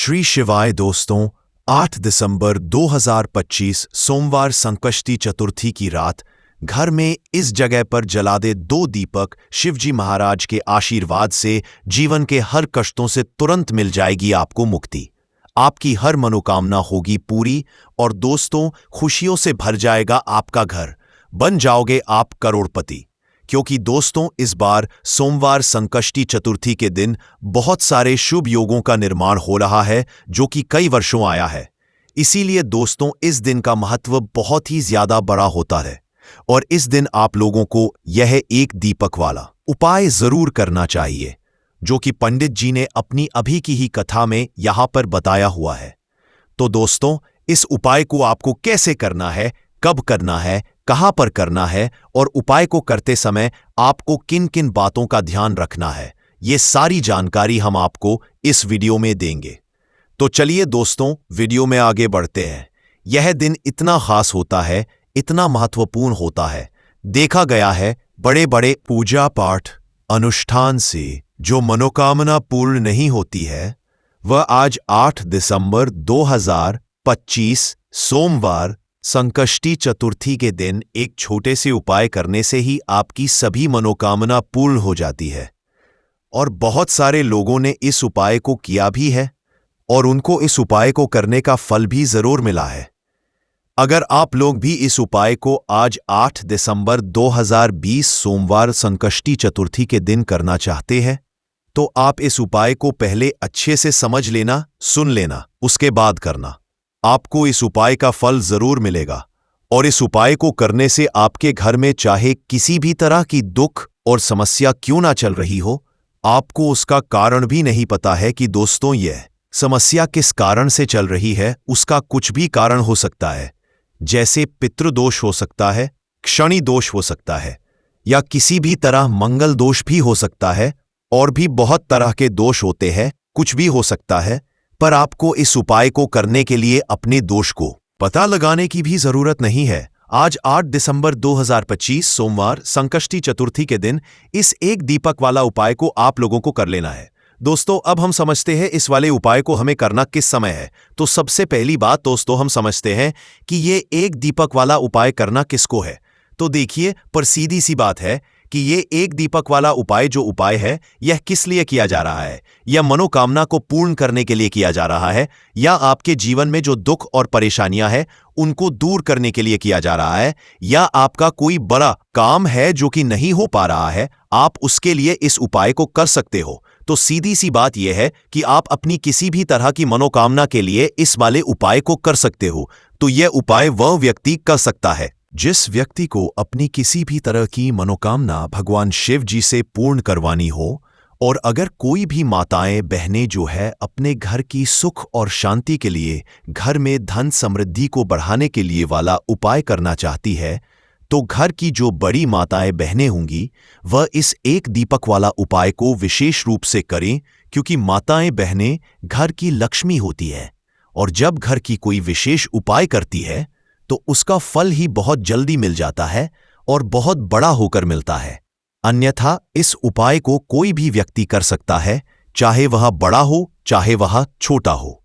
श्री शिवाय दोस्तों, 8 दिसंबर 2025 सोमवार संकष्टी चतुर्थी की रात घर में इस जगह पर जला दे 2 दीपक। शिवजी महाराज के आशीर्वाद से जीवन के हर कष्टों से तुरंत मिल जाएगी आपको मुक्ति। आपकी हर मनोकामना होगी पूरी और दोस्तों खुशियों से भर जाएगा आपका घर। बन जाओगे आप करोड़पति। क्योंकि दोस्तों इस बार सोमवार संकष्टी चतुर्थी के दिन बहुत सारे शुभ योगों का निर्माण हो रहा है जो कि कई वर्षों आया है। इसीलिए दोस्तों इस दिन का महत्व बहुत ही ज्यादा बड़ा होता है और इस दिन आप लोगों को यह एक दीपक वाला उपाय जरूर करना चाहिए जो कि पंडित जी ने अपनी अभी की ही कथा में यहां पर बताया हुआ है। तो दोस्तों इस उपाय को आपको कैसे करना है, कब करना है, कहां पर करना है और उपाय को करते समय आपको किन किन बातों का ध्यान रखना है, ये सारी जानकारी हम आपको इस वीडियो में देंगे। तो चलिए दोस्तों वीडियो में आगे बढ़ते हैं। यह दिन इतना खास होता है, इतना महत्वपूर्ण होता है। देखा गया है बड़े बड़े पूजा पाठ अनुष्ठान से जो मनोकामना पूर्ण नहीं होती है वह आज 8 दिसंबर 2025 सोमवार संकष्टी चतुर्थी के दिन एक छोटे से उपाय करने से ही आपकी सभी मनोकामना पूर्ण हो जाती है। और बहुत सारे लोगों ने इस उपाय को किया भी है और उनको इस उपाय को करने का फल भी जरूर मिला है। अगर आप लोग भी इस उपाय को आज 8 दिसंबर 2020 सोमवार संकष्टी चतुर्थी के दिन करना चाहते हैं तो आप इस उपाय को पहले अच्छे से समझ लेना, सुन लेना, उसके बाद करना। आपको इस उपाय का फल जरूर मिलेगा और इस उपाय को करने से आपके घर में चाहे किसी भी तरह की दुख और समस्या क्यों ना चल रही हो, आपको उसका कारण भी नहीं पता है कि दोस्तों यह समस्या किस कारण से चल रही है। उसका कुछ भी कारण हो सकता है, जैसे पितृदोष हो सकता है, क्षणि दोष हो सकता है या किसी भी तरह मंगल दोष भी हो सकता है और भी बहुत तरह के दोष होते हैं, कुछ भी हो सकता है। पर आपको इस उपाय को करने के लिए अपने दोष को पता लगाने की भी जरूरत नहीं है। आज 8 दिसंबर 2025 सोमवार संकष्टी चतुर्थी के दिन इस एक दीपक वाला उपाय को आप लोगों को कर लेना है। दोस्तों अब हम समझते हैं इस वाले उपाय को हमें करना किस समय है। तो सबसे पहली बात दोस्तों हम समझते हैं कि ये एक दीपक वाला उपाय करना किसको है। तो देखिए पर सीधी सी बात है कि ये एक दीपक वाला उपाय जो उपाय है यह किस लिए किया जा रहा है। यह मनोकामना को पूर्ण करने के लिए किया जा रहा है या आपके जीवन में जो दुख और परेशानियां हैं उनको दूर करने के लिए किया जा रहा है या आपका कोई बड़ा काम है जो कि नहीं हो पा रहा है, आप उसके लिए इस उपाय को कर सकते हो। तो सीधी सी बात यह है कि आप अपनी किसी भी तरह की मनोकामना के लिए इस वाले उपाय को कर सकते हो। तो यह उपाय वह व्यक्ति कर सकता है जिस व्यक्ति को अपनी किसी भी तरह की मनोकामना भगवान शिव जी से पूर्ण करवानी हो। और अगर कोई भी माताएं बहनें जो है अपने घर की सुख और शांति के लिए, घर में धन समृद्धि को बढ़ाने के लिए वाला उपाय करना चाहती है तो घर की जो बड़ी माताएं बहनें होंगी वह इस एक दीपक वाला उपाय को विशेष रूप से करें, क्योंकि माताएं बहनें घर की लक्ष्मी होती है और जब घर की कोई विशेष उपाय करती है तो उसका फल ही बहुत जल्दी मिल जाता है और बहुत बड़ा होकर मिलता है। अन्यथा इस उपाय को कोई भी व्यक्ति कर सकता है, चाहे वह बड़ा हो चाहे वह छोटा हो,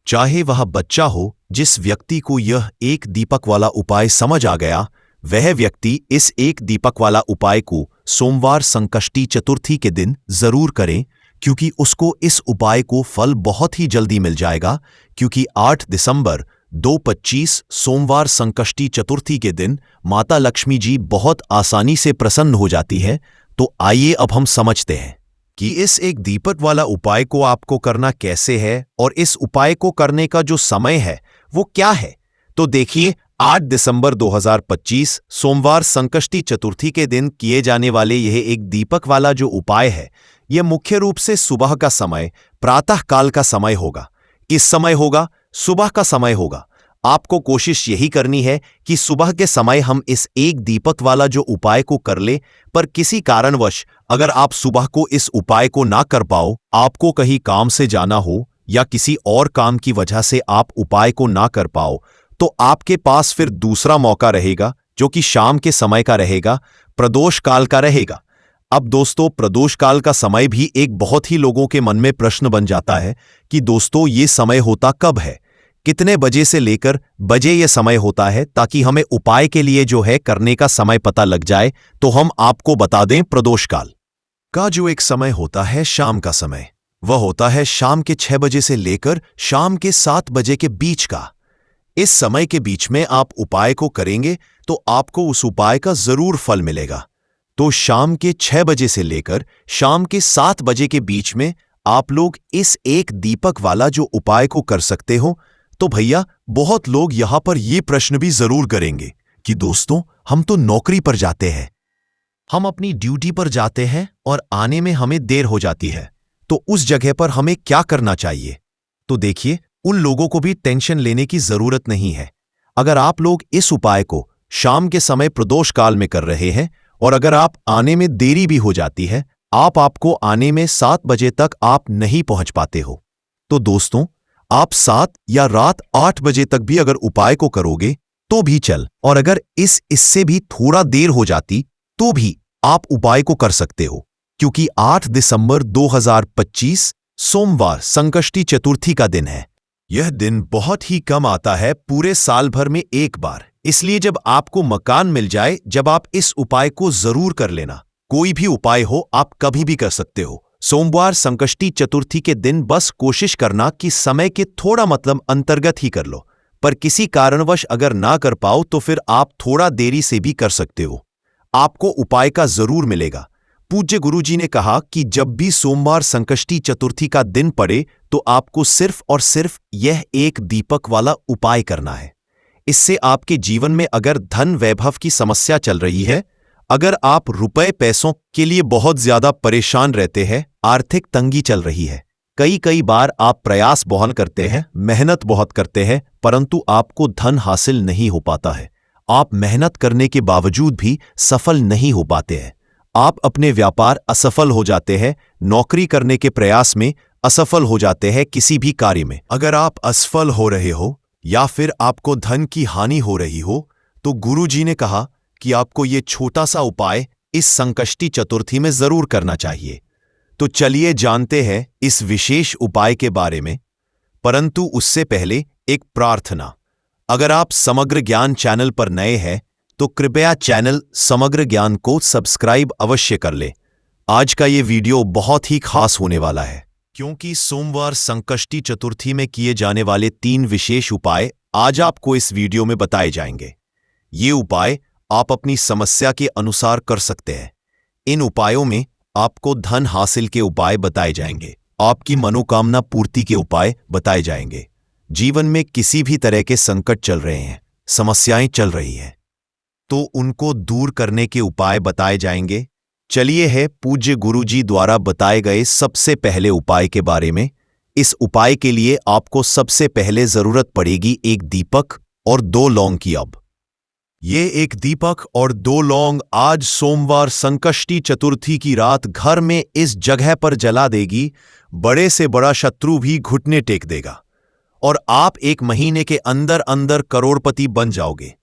चाहे वह बच्चा हो। जिस व्यक्ति को यह एक दीपक वाला उपाय समझ आ गया वह व्यक्ति इस एक दीपक वाला उपाय को सोमवार संकष्टी चतुर्थी के दिन जरूर करें, क्योंकि उसको इस उपाय को फल बहुत ही जल्दी मिल जाएगा। क्योंकि 8 दिसंबर 2025 सोमवार संकष्टी चतुर्थी के दिन माता लक्ष्मी जी बहुत आसानी से प्रसन्न हो जाती है। तो आइए अब हम समझते हैं कि इस एक दीपक वाला उपाय को आपको करना कैसे है और इस उपाय को करने का जो समय है वो क्या है। तो देखिए 8 दिसंबर 2025 सोमवार संकष्टी चतुर्थी के दिन किए जाने वाले यह एक दीपक वाला जो उपाय है यह मुख्य रूप से सुबह का समय, प्रातः काल का समय होगा। किस समय होगा? सुबह का समय होगा। आपको कोशिश यही करनी है कि सुबह के समय हम इस एक दीपक वाला जो उपाय को कर ले। पर किसी कारणवश अगर आप सुबह को इस उपाय को ना कर पाओ, आपको कहीं काम से जाना हो या किसी और काम की वजह से आप उपाय को ना कर पाओ, तो आपके पास फिर दूसरा मौका रहेगा जो कि शाम के समय का रहेगा, प्रदोष काल का रहेगा। अब दोस्तों, प्रदोष काल का समय भी एक बहुत ही लोगों के मन में प्रश्न बन जाता है कि दोस्तों ये समय होता कब है, कितने बजे से लेकर बजे ये समय होता है, ताकि हमें उपाय के लिए जो है करने का समय पता लग जाए। तो हम आपको बता दें, प्रदोष काल का जो एक समय होता है शाम का समय, वह होता है शाम के 6 बजे से लेकर शाम के 7 बजे के बीच का। इस समय के बीच में आप उपाय को करेंगे तो आपको उस उपाय का जरूर फल मिलेगा। तो शाम के 6 बजे से लेकर शाम के 7 बजे के बीच में आप लोग इस एक दीपक वाला जो उपाय को कर सकते हो। तो भैया, बहुत लोग यहां पर यह प्रश्न भी जरूर करेंगे कि दोस्तों, हम तो नौकरी पर जाते हैं, हम अपनी ड्यूटी पर जाते हैं और आने में हमें देर हो जाती है, तो उस जगह पर हमें क्या करना चाहिए? तो देखिए, उन लोगों को भी टेंशन लेने की जरूरत नहीं है। अगर आप लोग इस उपाय को शाम के समय प्रदोष काल में कर रहे हैं और अगर आप आने में देरी भी हो जाती है, आपको आने में 7 बजे तक आप नहीं पहुंच पाते हो, तो दोस्तों, आप 7 या रात 8 बजे तक भी अगर उपाय को करोगे तो भी चल, और अगर इससे भी थोड़ा देर हो जाती तो भी आप उपाय को कर सकते हो, क्योंकि 8 दिसंबर 2025 सोमवार संकष्टी चतुर्थी का दिन है। यह दिन बहुत ही कम आता है, पूरे साल भर में एक बार। इसलिए जब आपको मकान मिल जाए, जब आप इस उपाय को जरूर कर लेना। कोई भी उपाय हो, आप कभी भी कर सकते हो। सोमवार संकष्टी चतुर्थी के दिन बस कोशिश करना कि समय के थोड़ा अंतर्गत ही कर लो, पर किसी कारणवश अगर ना कर पाओ तो फिर आप थोड़ा देरी से भी कर सकते हो, आपको उपाय का जरूर मिलेगा। पूज्य गुरुजी ने कहा कि जब भी सोमवार संकष्टी चतुर्थी का दिन पड़े तो आपको सिर्फ और सिर्फ यह एक दीपक वाला उपाय करना है। इससे आपके जीवन में अगर धन वैभव की समस्या चल रही है, अगर आप रुपए पैसों के लिए बहुत ज्यादा परेशान रहते हैं, आर्थिक तंगी चल रही है, कई बार आप प्रयास बहुत करते हैं, मेहनत बहुत करते हैं, परंतु आपको धन हासिल नहीं हो पाता है, आप मेहनत करने के बावजूद भी सफल नहीं हो पाते हैं, आप अपने व्यापार असफल हो जाते हैं, नौकरी करने के प्रयास में असफल हो जाते हैं, किसी भी कार्य में अगर आप असफल हो रहे हो या फिर आपको धन की हानि हो रही हो, तो गुरुजी ने कहा कि आपको ये छोटा सा उपाय इस संकष्टी चतुर्थी में जरूर करना चाहिए। तो चलिए जानते हैं इस विशेष उपाय के बारे में, परंतु उससे पहले एक प्रार्थना। अगर आप समग्र ज्ञान चैनल पर नए हैं तो कृपया चैनल समग्र ज्ञान को सब्सक्राइब अवश्य कर ले। आज का ये वीडियो बहुत ही खास होने वाला है, क्योंकि सोमवार संकष्टी चतुर्थी में किए जाने वाले 3 विशेष उपाय आज आपको इस वीडियो में बताए जाएंगे। ये उपाय आप अपनी समस्या के अनुसार कर सकते हैं। इन उपायों में आपको धन हासिल के उपाय बताए जाएंगे, आपकी मनोकामना पूर्ति के उपाय बताए जाएंगे। जीवन में किसी भी तरह के संकट चल रहे हैं, समस्याएं चल रही हैं, तो उनको दूर करने के उपाय बताए जाएंगे। चलिए है पूज्य गुरुजी द्वारा बताए गए सबसे पहले उपाय के बारे में। इस उपाय के लिए आपको सबसे पहले जरूरत पड़ेगी एक दीपक और 2 लौंग की। अब ये एक दीपक और 2 लौंग आज सोमवार संकष्टी चतुर्थी की रात घर में इस जगह पर जला देगी, बड़े से बड़ा शत्रु भी घुटने टेक देगा और आप 1 महीने के अंदर अंदर करोड़पति बन जाओगे।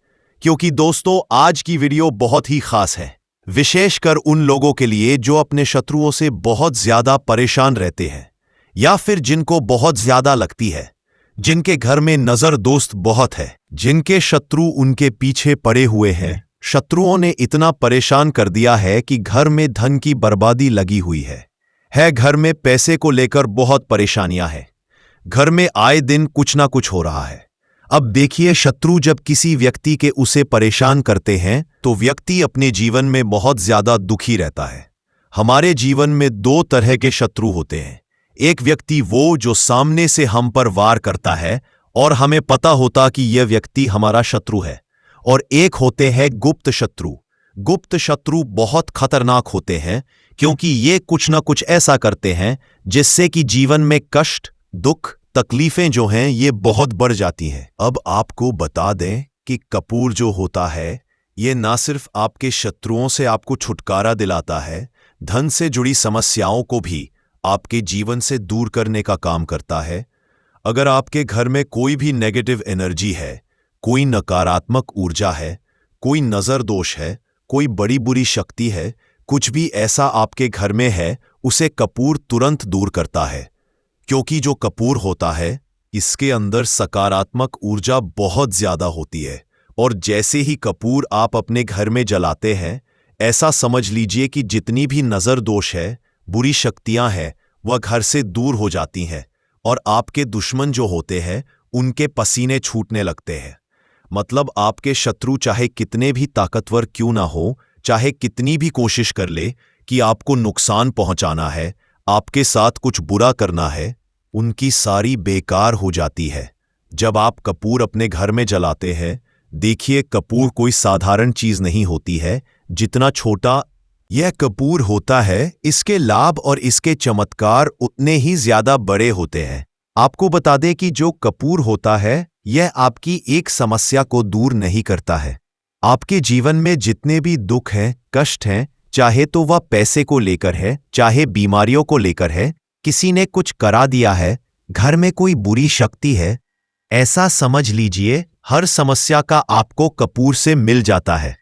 क्योंकि दोस्तों, आज की वीडियो बहुत ही खास है, विशेषकर उन लोगों के लिए जो अपने शत्रुओं से बहुत ज्यादा परेशान रहते हैं या फिर जिनको बहुत ज्यादा लगती है, जिनके घर में नजर दोस्त बहुत है, जिनके शत्रु उनके पीछे पड़े हुए हैं। शत्रुओं ने इतना परेशान कर दिया है कि घर में धन की बर्बादी लगी हुई है, घर में पैसे को लेकर बहुत परेशानियां हैं, घर में आए दिन कुछ ना कुछ हो रहा है। अब देखिए, शत्रु जब किसी व्यक्ति के उसे परेशान करते हैं तो व्यक्ति अपने जीवन में बहुत ज्यादा दुखी रहता है। हमारे जीवन में 2 तरह के शत्रु होते हैं। एक व्यक्ति वो जो सामने से हम पर वार करता है और हमें पता होता कि यह व्यक्ति हमारा शत्रु है, और एक होते हैं गुप्त शत्रु। गुप्त शत्रु बहुत खतरनाक होते हैं, क्योंकि ये कुछ ना कुछ ऐसा करते हैं जिससे कि जीवन में कष्ट, दुख, तकलीफें जो हैं ये बहुत बढ़ जाती हैं। अब आपको बता दें कि कपूर जो होता है ये ना सिर्फ आपके शत्रुओं से आपको छुटकारा दिलाता है, धन से जुड़ी समस्याओं को भी आपके जीवन से दूर करने का काम करता है। अगर आपके घर में कोई भी नेगेटिव एनर्जी है, कोई नकारात्मक ऊर्जा है, कोई नजर दोष है, कोई बड़ी बुरी शक्ति है, कुछ भी ऐसा आपके घर में है उसे कपूर तुरंत दूर करता है, क्योंकि जो कपूर होता है इसके अंदर सकारात्मक ऊर्जा बहुत ज्यादा होती है। और जैसे ही कपूर आप अपने घर में जलाते हैं, ऐसा समझ लीजिए कि जितनी भी नजर दोष है, बुरी शक्तियां हैं, वह घर से दूर हो जाती हैं और आपके दुश्मन जो होते हैं उनके पसीने छूटने लगते हैं। मतलब आपके शत्रु चाहे कितने भी ताकतवर क्यों ना हो, चाहे कितनी भी कोशिश कर ले कि आपको नुकसान पहुंचाना है, आपके साथ कुछ बुरा करना है, उनकी सारी बेकार हो जाती है। जब आप कपूर अपने घर में जलाते हैं, देखिए कपूर कोई साधारण चीज नहीं होती है। जितना छोटा यह कपूर होता है, इसके लाभ और इसके चमत्कार उतने ही ज्यादा बड़े होते हैं। आपको बता दें कि जो कपूर होता है यह आपकी एक समस्या को दूर नहीं करता है। आपके जीवन में जितने भी दुख हैं, कष्ट हैं, चाहे तो वह पैसे को लेकर है, चाहे बीमारियों को लेकर है, किसी ने कुछ करा दिया है, घर में कोई बुरी शक्ति है, ऐसा समझ लीजिए हर समस्या का आपको कपूर से मिल जाता है,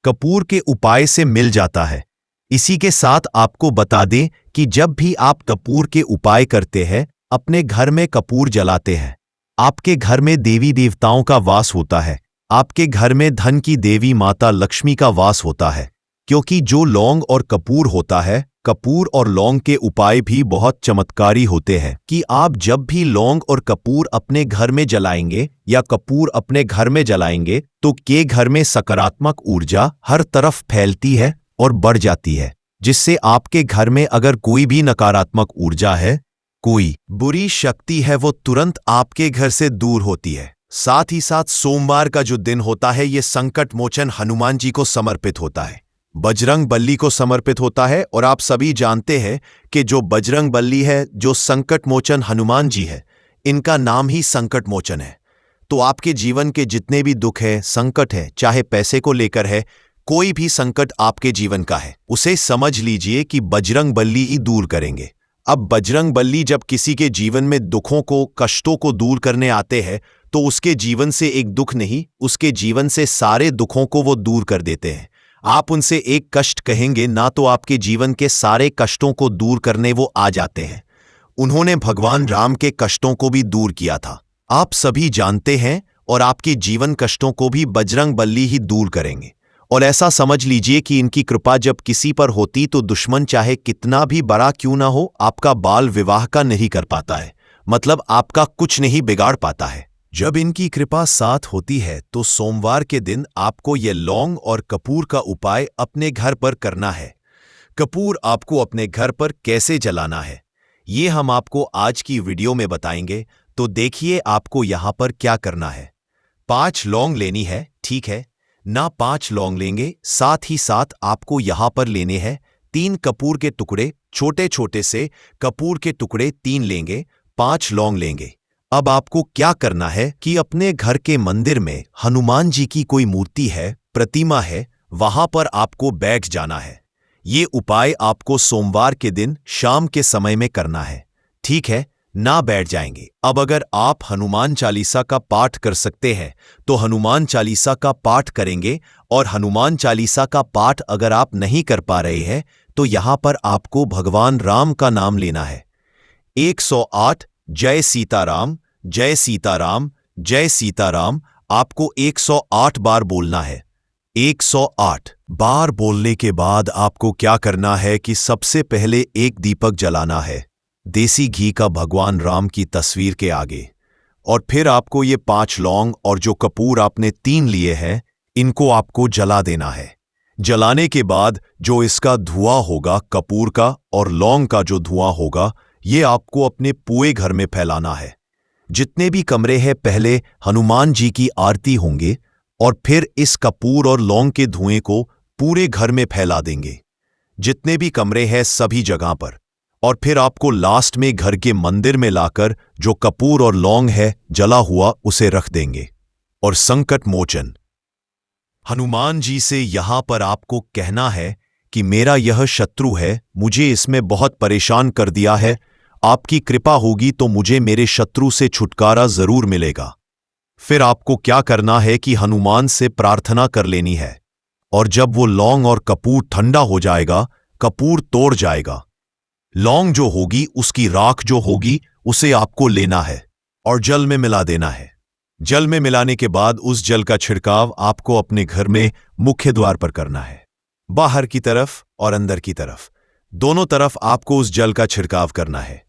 कपूर के उपाय से मिल जाता है। इसी के साथ आपको बता दें कि जब भी आप कपूर के उपाय करते हैं, अपने घर में कपूर जलाते हैं, आपके घर में देवी देवताओं का वास होता है, आपके घर में धन की देवी माता लक्ष्मी का वास होता है। क्योंकि जो लौंग और कपूर होता है, कपूर और लौंग के उपाय भी बहुत चमत्कारी होते हैं कि आप जब भी लौंग और कपूर अपने घर में जलाएंगे या कपूर अपने घर में जलाएंगे तो के घर में सकारात्मक ऊर्जा हर तरफ फैलती है और बढ़ जाती है, जिससे आपके घर में अगर कोई भी नकारात्मक ऊर्जा है, कोई बुरी शक्ति है, वो तुरंत आपके घर से दूर होती है। साथ ही साथ सोमवार का जो दिन होता है ये संकट मोचन हनुमान जी को समर्पित होता है, बजरंग बली को समर्पित होता है। और आप सभी जानते हैं कि जो बजरंग बली है, जो संकट मोचन हनुमान जी है, इनका नाम ही संकट मोचन है। तो आपके जीवन के जितने भी दुख है, संकट है, चाहे पैसे को लेकर है, कोई भी संकट आपके जीवन का है, उसे समझ लीजिए कि बजरंग बली ही दूर करेंगे। अब बजरंग बली जब किसी के जीवन में दुखों को, कष्टों को दूर करने आते हैं तो उसके जीवन से एक दुख नहीं, उसके जीवन से सारे दुखों को वो दूर कर देते हैं। आप उनसे एक कष्ट कहेंगे ना तो आपके जीवन के सारे कष्टों को दूर करने वो आ जाते हैं। उन्होंने भगवान राम के कष्टों को भी दूर किया था, आप सभी जानते हैं, और आपके जीवन कष्टों को भी बजरंग बली ही दूर करेंगे। और ऐसा समझ लीजिए कि इनकी कृपा जब किसी पर होती तो दुश्मन चाहे कितना भी बड़ा क्यों ना हो, आपका बाल विवाह का नहीं कर पाता है, मतलब आपका कुछ नहीं बिगाड़ पाता है। जब इनकी कृपा साथ होती है तो सोमवार के दिन आपको ये लौंग और कपूर का उपाय अपने घर पर करना है। कपूर आपको अपने घर पर कैसे जलाना है, ये हम आपको आज की वीडियो में बताएंगे। तो देखिए आपको यहां पर क्या करना है। 5 लौंग लेनी है, ठीक है ना, 5 लौंग लेंगे। साथ ही साथ आपको यहां पर लेने हैं 3 कपूर के टुकड़े, छोटे छोटे से कपूर के टुकड़े 3 लेंगे, 5 लौंग लेंगे। अब आपको क्या करना है कि अपने घर के मंदिर में हनुमान जी की कोई मूर्ति है, प्रतिमा है, वहां पर आपको बैठ जाना है। ये उपाय आपको सोमवार के दिन शाम के समय में करना है, ठीक है ना, बैठ जाएंगे। अब अगर आप हनुमान चालीसा का पाठ कर सकते हैं तो हनुमान चालीसा का पाठ करेंगे, और हनुमान चालीसा का पाठ अगर आप नहीं कर पा रहे हैं तो यहां पर आपको भगवान राम का नाम लेना है। 108 जय सीताराम, जय सीताराम, जय सीताराम आपको 108 बार बोलना है। 108 बार बोलने के बाद आपको क्या करना है कि सबसे पहले एक दीपक जलाना है, देसी घी का, भगवान राम की तस्वीर के आगे। और फिर आपको ये 5 लौंग और जो कपूर आपने 3 लिए हैं, इनको आपको जला देना है। जलाने के बाद जो इसका धुआं होगा, कपूर का और लौंग का जो धुआं होगा, ये आपको अपने पूरे घर में फैलाना है। जितने भी कमरे हैं, पहले हनुमान जी की आरती होंगे और फिर इस कपूर और लौंग के धुएं को पूरे घर में फैला देंगे, जितने भी कमरे हैं सभी जगह पर। और फिर आपको लास्ट में घर के मंदिर में लाकर जो कपूर और लौंग है जला हुआ, उसे रख देंगे। और संकट मोचन हनुमान जी से यहां पर आपको कहना है कि मेरा यह शत्रु है, मुझे इसमें बहुत परेशान कर दिया है, आपकी कृपा होगी तो मुझे मेरे शत्रु से छुटकारा जरूर मिलेगा। फिर आपको क्या करना है कि हनुमान से प्रार्थना कर लेनी है, और जब वो लौंग और कपूर ठंडा हो जाएगा, कपूर तोड़ जाएगा। लौंग जो होगी, उसकी राख जो होगी, उसे आपको लेना है और जल में मिला देना है। जल में मिलाने के बाद उस जल का छिड़काव आपको अपने घर में मुख्य द्वार पर करना है। बाहर की तरफ और अंदर की तरफ, दोनों तरफ आपको उस जल का छिड़काव करना है।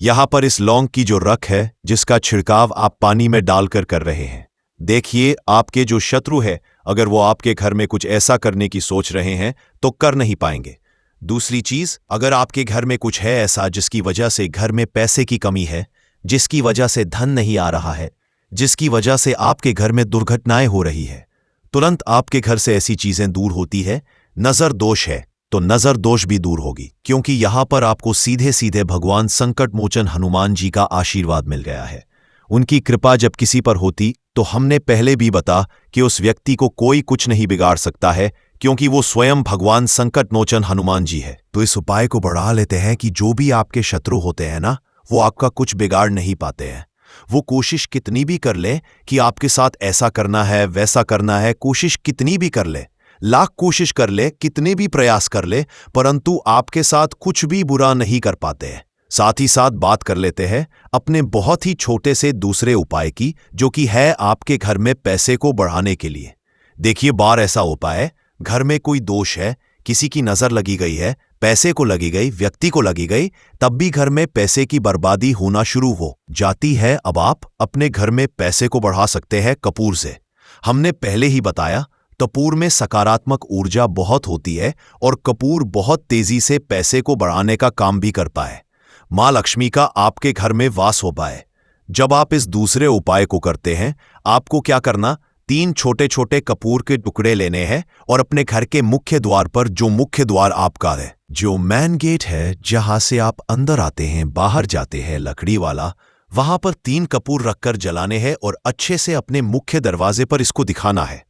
यहां पर इस लौंग की जो रख है, जिसका छिड़काव आप पानी में डालकर कर रहे हैं, देखिए आपके जो शत्रु है, अगर वो आपके घर में कुछ ऐसा करने की सोच रहे हैं तो कर नहीं पाएंगे। दूसरी चीज, अगर आपके घर में कुछ है ऐसा जिसकी वजह से घर में पैसे की कमी है, जिसकी वजह से धन नहीं आ रहा है, जिसकी वजह से आपके घर में दुर्घटनाएं हो रही है, तुरंत आपके घर से ऐसी चीजें दूर होती है। नजर दोष है तो नजर दोष भी दूर होगी, क्योंकि यहां पर आपको सीधे सीधे भगवान संकट मोचन हनुमान जी का आशीर्वाद मिल गया है। उनकी कृपा जब किसी पर होती तो हमने पहले भी बता कि उस व्यक्ति को कोई कुछ नहीं बिगाड़ सकता है, क्योंकि वो स्वयं भगवान संकट मोचन हनुमान जी है। तो इस उपाय को बढ़ा लेते हैं कि जो भी आपके शत्रु होते हैं ना, वो आपका कुछ बिगाड़ नहीं पाते हैं। वो कोशिश कितनी भी कर ले कि आपके साथ ऐसा करना है वैसा करना है, कोशिश कितनी भी कर ले, लाख कोशिश कर ले, कितने भी प्रयास कर ले, परंतु आपके साथ कुछ भी बुरा नहीं कर पाते हैं। साथ ही साथ बात कर लेते हैं अपने बहुत ही छोटे से दूसरे उपाय की, जो कि है आपके घर में पैसे को बढ़ाने के लिए। देखिए, बार ऐसा उपाय है, घर में कोई दोष है, किसी की नजर लगी गई है, पैसे को लगी गई, व्यक्ति को लगी गई, तब भी घर में पैसे की बर्बादी होना शुरू हो जाती है। अब आप अपने घर में पैसे को बढ़ा सकते हैं कपूर से। हमने पहले ही बताया, कपूर में सकारात्मक ऊर्जा बहुत होती है और कपूर बहुत तेजी से पैसे को बढ़ाने का काम भी करता है। मां लक्ष्मी का आपके घर में वास हो पाए। जब आप इस दूसरे उपाय को करते हैं, आपको क्या करना, 3 छोटे छोटे कपूर के टुकड़े लेने हैं और अपने घर के मुख्य द्वार पर, जो मुख्य द्वार आपका है, जो मेन गेट है, जहां से आप अंदर आते हैं बाहर जाते हैं, लकड़ी वाला, वहां पर 3 कपूर रखकर जलाने हैं और अच्छे से अपने मुख्य दरवाजे पर इसको दिखाना है।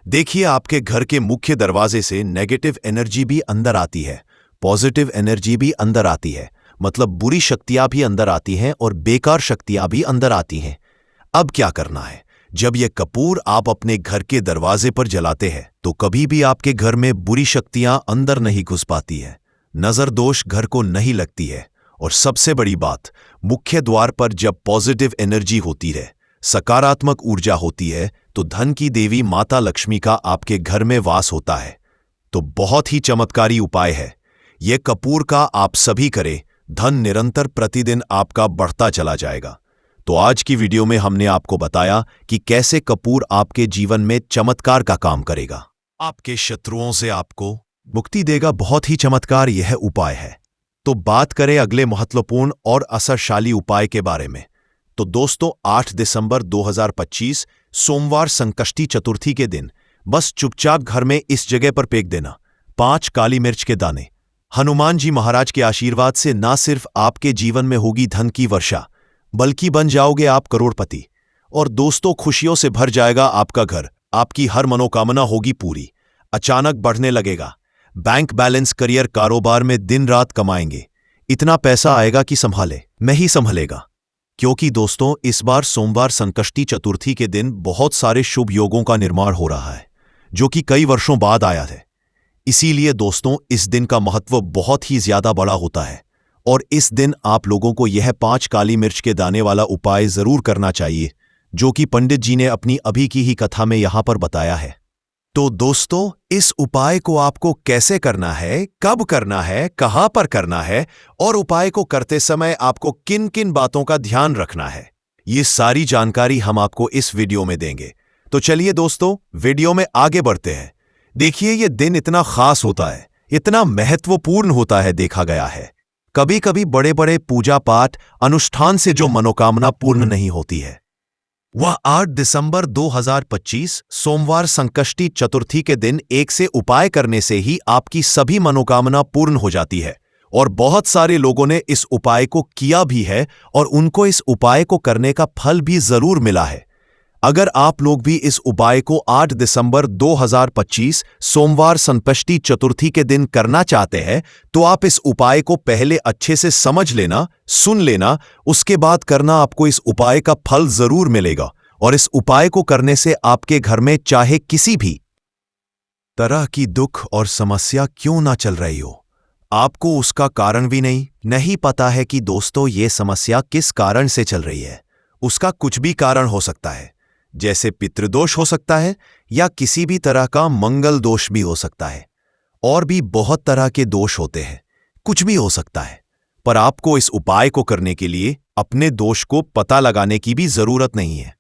देखिए, आपके घर के मुख्य दरवाजे से नेगेटिव एनर्जी भी अंदर आती है, पॉजिटिव एनर्जी भी अंदर आती है, मतलब बुरी शक्तियां भी अंदर आती हैं और बेकार शक्तियां भी अंदर आती हैं। अब क्या करना है, जब ये कपूर आप अपने घर के दरवाजे पर जलाते हैं तो कभी भी आपके घर में बुरी शक्तियां अंदर नहीं घुस पाती है, नजर दोष घर को नहीं लगती है। और सबसे बड़ी बात, मुख्य द्वार पर जब पॉजिटिव एनर्जी होती है, सकारात्मक ऊर्जा होती है, तो धन की देवी माता लक्ष्मी का आपके घर में वास होता है। तो बहुत ही चमत्कारी उपाय है यह कपूर का, आप सभी करें, धन निरंतर प्रतिदिन आपका बढ़ता चला जाएगा। तो आज की वीडियो में हमने आपको बताया कि कैसे कपूर आपके जीवन में चमत्कार का काम करेगा, आपके शत्रुओं से आपको मुक्ति देगा। बहुत ही चमत्कार यह उपाय है। तो बात करें अगले महत्वपूर्ण और असरशाली उपाय के बारे में। तो दोस्तों, 8 दिसंबर 2025 सोमवार संकष्टी चतुर्थी के दिन बस चुपचाप घर में इस जगह पर फेंक देना 5 काली मिर्च के दाने। हनुमान जी महाराज के आशीर्वाद से ना सिर्फ आपके जीवन में होगी धन की वर्षा, बल्कि बन जाओगे आप करोड़पति। और दोस्तों, खुशियों से भर जाएगा आपका घर, आपकी हर मनोकामना होगी पूरी, अचानक बढ़ने लगेगा बैंक बैलेंस, करियर, कारोबार में दिन रात कमाएंगे, इतना पैसा आएगा कि संभाले मैं ही संभलेगा। क्योंकि दोस्तों, इस बार सोमवार संकष्टी चतुर्थी के दिन बहुत सारे शुभ योगों का निर्माण हो रहा है, जो कि कई वर्षों बाद आया है। इसीलिए दोस्तों, इस दिन का महत्व बहुत ही ज्यादा बड़ा होता है और इस दिन आप लोगों को यह 5 काली मिर्च के दाने वाला उपाय जरूर करना चाहिए, जो कि पंडित जी ने अपनी अभी की ही कथा में यहां पर बताया है। तो दोस्तों, इस उपाय को आपको कैसे करना है, कब करना है, कहां पर करना है और उपाय को करते समय आपको किन किन बातों का ध्यान रखना है, ये सारी जानकारी हम आपको इस वीडियो में देंगे। तो चलिए दोस्तों, वीडियो में आगे बढ़ते हैं। देखिए, ये दिन इतना खास होता है, इतना महत्वपूर्ण होता है, देखा गया है कभी कभी बड़े बड़े पूजा पाठ अनुष्ठान से जो मनोकामना पूर्ण नहीं होती है, वह 8 दिसंबर 2025 सोमवार संकष्टी चतुर्थी के दिन एक से उपाय करने से ही आपकी सभी मनोकामना पूर्ण हो जाती है। और बहुत सारे लोगों ने इस उपाय को किया भी है और उनको इस उपाय को करने का फल भी जरूर मिला है। अगर आप लोग भी इस उपाय को 8 दिसंबर 2025 सोमवार संकष्टी चतुर्थी के दिन करना चाहते हैं, तो आप इस उपाय को पहले अच्छे से समझ लेना, सुन लेना, उसके बाद करना, आपको इस उपाय का फल जरूर मिलेगा। और इस उपाय को करने से आपके घर में चाहे किसी भी तरह की दुख और समस्या क्यों ना चल रही हो, आपको उसका कारण भी नहीं पता है कि दोस्तों ये समस्या किस कारण से चल रही है। उसका कुछ भी कारण हो सकता है, जैसे पितृदोष हो सकता है या किसी भी तरह का मंगल दोष भी हो सकता है। और भी बहुत तरह के दोष होते हैं, कुछ भी हो सकता है। पर आपको इस उपाय को करने के लिए अपने दोष को पता लगाने की भी जरूरत नहीं है।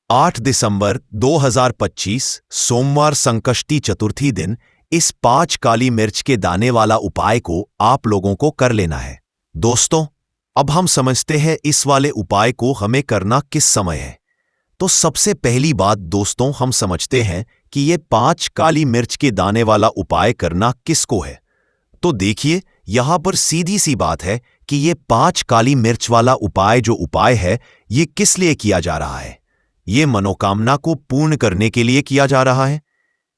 8 दिसंबर 2025 सोमवार संकष्टी चतुर्थी दिन इस 5 काली मिर्च के दाने वाला उपाय को आप लोगों को कर लेना है। दोस्तों, अब हम समझते हैं इस वाले उपाय को हमें करना किस समय है। तो सबसे पहली बात दोस्तों, हम समझते हैं कि ये 5 काली मिर्च के दाने वाला उपाय करना किसको है। तो देखिए, यहां पर सीधी सी बात है कि ये 5 काली मिर्च वाला उपाय जो उपाय है, ये किस लिए किया जा रहा है। ये मनोकामना को पूर्ण करने के लिए किया जा रहा है,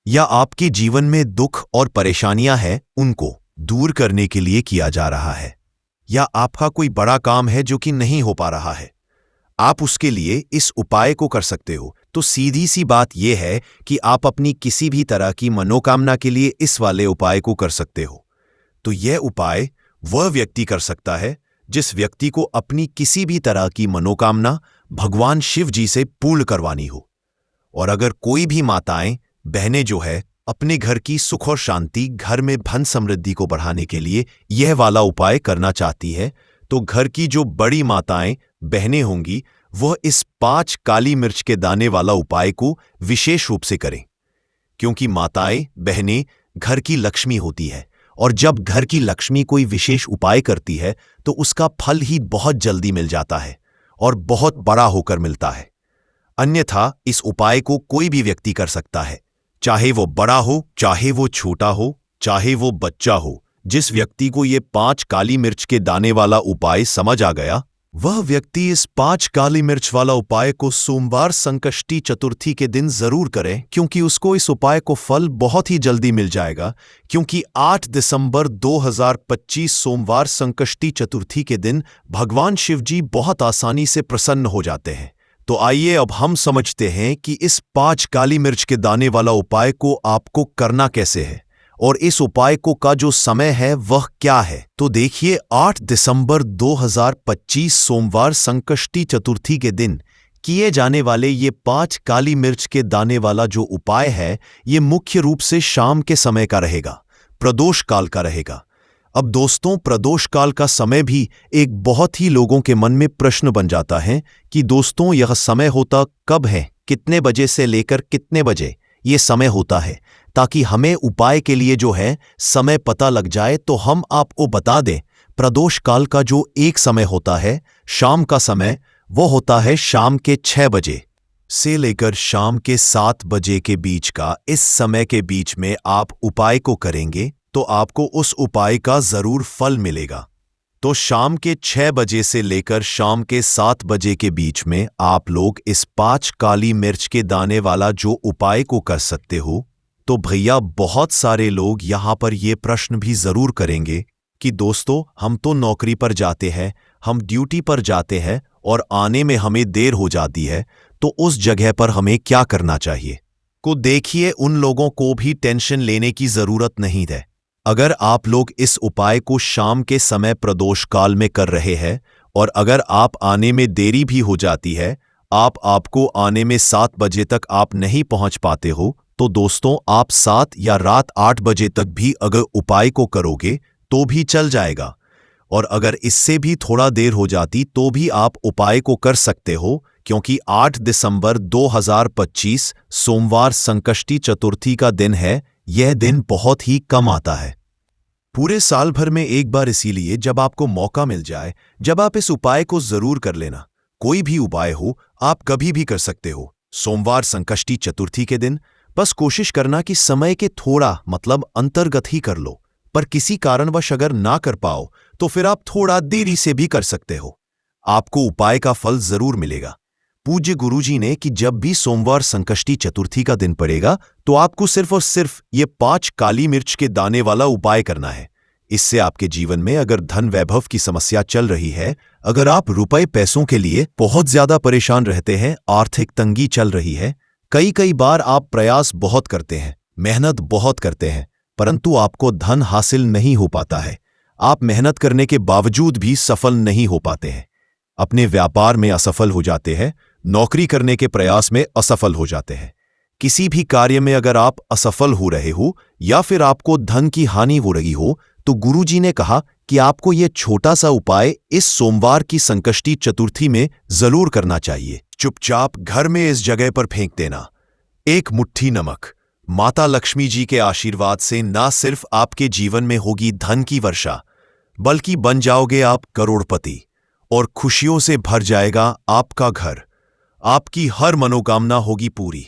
या आपके जीवन में दुख और परेशानियां हैं उनको दूर करने के लिए किया जा रहा है, या आपका कोई बड़ा काम है जो कि नहीं हो पा रहा है, आप उसके लिए इस उपाय को कर सकते हो। तो सीधी सी बात यह है कि आप अपनी किसी भी तरह की मनोकामना के लिए इस वाले उपाय को कर सकते हो। तो यह उपाय वह व्यक्ति कर सकता है जिस व्यक्ति को अपनी किसी भी तरह की मनोकामना भगवान शिव जी से पूर्ण करवानी हो। और अगर कोई भी माताएं बहनें जो है अपने घर की सुख और शांति, घर में धन समृद्धि को बढ़ाने के लिए यह वाला उपाय करना चाहती है, तो घर की जो बड़ी माताएं बहनें होंगी वह इस 5 काली मिर्च के दाने वाला उपाय को विशेष रूप से करें, क्योंकि माताएं बहनें घर की लक्ष्मी होती है, और जब घर की लक्ष्मी कोई विशेष उपाय करती है तो उसका फल ही बहुत जल्दी मिल जाता है और बहुत बड़ा होकर मिलता है। अन्यथा इस उपाय को कोई भी व्यक्ति कर सकता है, चाहे वो बड़ा हो, चाहे वो छोटा हो, चाहे वो बच्चा हो। जिस व्यक्ति को ये 5 काली मिर्च के दाने वाला उपाय समझ आ गया, वह व्यक्ति इस 5 काली मिर्च वाला उपाय को सोमवार संकष्टी चतुर्थी के दिन जरूर करें, क्योंकि उसको इस उपाय को फल बहुत ही जल्दी मिल जाएगा। क्योंकि 8 दिसंबर 2025 सोमवार संकष्टी चतुर्थी के दिन भगवान शिव जी बहुत आसानी से प्रसन्न हो जाते हैं। तो आइए अब हम समझते हैं कि इस 5 काली मिर्च के दाने वाला उपाय को आपको करना कैसे है, और इस उपाय को का जो समय है वह क्या है। तो देखिए, 8 दिसंबर 2025 सोमवार संकष्टी चतुर्थी के दिन किए जाने वाले ये 5 काली मिर्च के दाने वाला जो उपाय है, ये मुख्य रूप से शाम के समय का रहेगा, प्रदोष काल का रहेगा। अब दोस्तों, प्रदोष काल का समय भी एक बहुत ही लोगों के मन में प्रश्न बन जाता है कि दोस्तों यह समय होता कब है, कितने बजे से लेकर कितने बजे ये समय होता है, ताकि हमें उपाय के लिए जो है समय पता लग जाए। तो हम आपको बता दें, प्रदोष काल का जो एक समय होता है शाम का समय, वो होता है शाम के 6 बजे से लेकर शाम के 7 बजे के बीच का। इस समय के बीच में आप उपाय को करेंगे तो आपको उस उपाय का जरूर फल मिलेगा। तो शाम के 6 बजे से लेकर शाम के 7 बजे के बीच में आप लोग इस 5 काली मिर्च के दाने वाला जो उपाय को कर सकते हो। तो भैया, बहुत सारे लोग यहाँ पर ये प्रश्न भी जरूर करेंगे कि दोस्तों हम तो नौकरी पर जाते हैं, हम ड्यूटी पर जाते हैं और आने में हमें देर हो जाती है, तो उस जगह पर हमें क्या करना चाहिए। को देखिए, उन लोगों को भी टेंशन लेने की जरूरत नहीं है। अगर आप लोग इस उपाय को शाम के समय प्रदोष काल में कर रहे हैं, और अगर आप आने में देरी भी हो जाती है, आपको आने में 7 बजे तक आप नहीं पहुंच पाते हो, तो दोस्तों आप 7 या रात 8 बजे तक भी अगर उपाय को करोगे तो भी चल जाएगा। और अगर इससे भी थोड़ा देर हो जाती तो भी आप उपाय को कर सकते हो, क्योंकि 8 दिसंबर 2025 सोमवार संकष्टी चतुर्थी का दिन है। यह दिन बहुत ही कम आता है पूरे साल भर में एक बार, इसीलिए जब आपको मौका मिल जाए, जब आप इस उपाय को जरूर कर लेना। कोई भी उपाय हो, आप कभी भी कर सकते हो सोमवार संकष्टी चतुर्थी के दिन। बस कोशिश करना कि समय के थोड़ा अंतर्गत ही कर लो, पर किसी कारणवश अगर ना कर पाओ तो फिर आप थोड़ा देरी से भी कर सकते हो, आपको उपाय का फल जरूर मिलेगा। पूज्य गुरुजी ने कि जब भी सोमवार संकष्टी चतुर्थी का दिन पड़ेगा तो आपको सिर्फ और सिर्फ ये 5 काली मिर्च के दाने वाला उपाय करना है। इससे आपके जीवन में अगर धन वैभव की समस्या चल रही है, अगर आप रुपए पैसों के लिए बहुत ज्यादा परेशान रहते हैं, आर्थिक तंगी चल रही है, कई बार आप प्रयास बहुत करते हैं मेहनत बहुत करते हैं, परंतु आपको धन हासिल नहीं हो पाता है। आप मेहनत करने के बावजूद भी सफल नहीं हो पाते हैं। अपने व्यापार में असफल हो जाते हैं, नौकरी करने के प्रयास में असफल हो जाते हैं। किसी भी कार्य में अगर आप असफल हो रहे हो या फिर आपको धन की हानि हो रही हो, तो गुरुजी ने कहा कि आपको यह छोटा सा उपाय इस सोमवार की संकष्टी चतुर्थी में जरूर करना चाहिए। चुपचाप घर में इस जगह पर फेंक देना एक मुट्ठी नमक। माता लक्ष्मी जी के आशीर्वाद से ना सिर्फ आपके जीवन में होगी धन की वर्षा, बल्कि बन जाओगे आप करोड़पति और खुशियों से भर जाएगा आपका घर। आपकी हर मनोकामना होगी पूरी।